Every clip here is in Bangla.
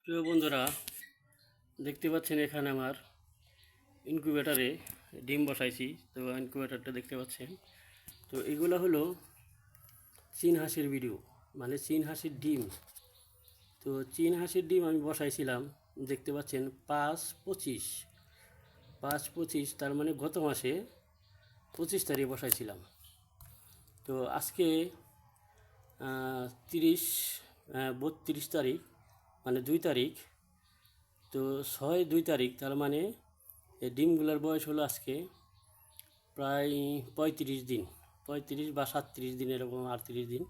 প্রিয় বন্ধুরা, দেখতে পাচ্ছেন এখানে আমার ইনকিউবেটারে ডিম বসাইছি। তো ইনকিউবেটারটা দেখতে পাচ্ছেন। তো এগুলো হলো চীন হাঁসের ভিডিও, মানে চীন হাঁসের ডিম। তো চীন হাঁসের ডিম আমি বসাইছিলাম, দেখতে পাচ্ছেন 5/25 তার মানে গত মাসে 25 তারিখ বসাইছিলাম। তো আজকে 32 তারিখ, মানে 2 তারিখ। তো 6/2 তার মানে এই ডিমগুলোর বয়স হলো আজকে প্রায় 35 দিন, 35 বা 37 দিন, এরকম 38 দিন।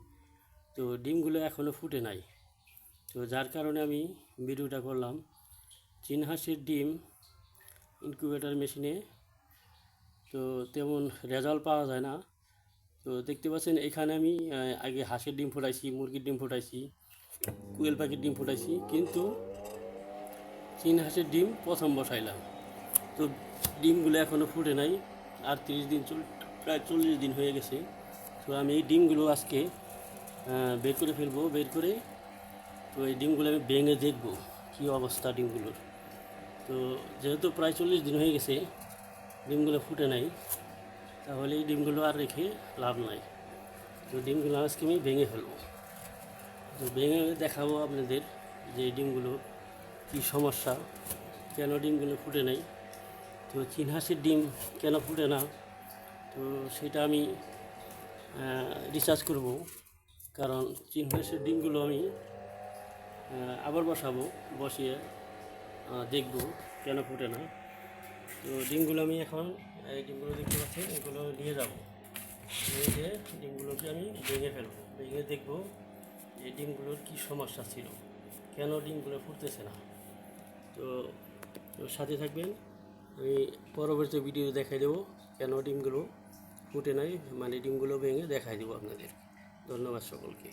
তো ডিমগুলো এখনও ফুটে নাই। তো যার কারণে আমি ভিডিওটা করলাম। চীন হাঁসের ডিম ইনকিউবেটর মেশিনে তো তেমন রেজাল্ট পাওয়া যায় না। তো দেখতে পাচ্ছেন এখানে আমি আগে হাঁসের ডিম ফুটাইছি, মুরগির ডিম ফুটাইছি, কুয়েল পাখির ডিম ফুটাইছি, কিন্তু চীন হাঁসের ডিম প্রথম বসাইলাম। তো ডিমগুলো এখনও ফুটে নাই, আর 30 দিন প্রায় 40 দিন হয়ে গেছে। তো আমি এই ডিমগুলো আজকে বের করে ফেলবো। বের করে তো এই ডিমগুলো আমি ভেঙে দেখবো কী অবস্থা ডিমগুলোর। তো যেহেতু প্রায় 40 দিন হয়ে গেছে, ডিমগুলো ফুটে নাই, তাহলে এই ডিমগুলো আর রেখে লাভ নাই। তো ডিমগুলো আজকে আমি ভেঙে ফেলবো। তো ভেঙে দেখাবো আপনাদের যে এই ডিমগুলো কী সমস্যা, কেন ডিমগুলো ফুটে নাই। তো চীন হাঁসের ডিম কেন ফুটে না, তো সেটা আমি রিসার্চ করব। কারণ চীন হাঁসের ডিমগুলো আমি আবার বসাবো, বসিয়ে দেখব কেন ফুটে না। তো ডিমগুলো আমি এখন, এই ডিমগুলো দেখতে পাচ্ছেন, এগুলো নিয়ে যাব। নিয়ে যেয়ে ডিমগুলোকে আমি ভেঙে ফেলবো, ভেঙে দেখব এই ডিমগুলোর কী সমস্যা ছিল, কেন ডিমগুলো ফুটতেছে না। তো সাথে থাকবেন, আমি পরবর্তী ভিডিও দেখাই দেবো কেন ডিমগুলো ফুটে নাই, মানে ডিমগুলো ভেঙে দেখাই দেবো আপনাদের। ধন্যবাদ সকলকে।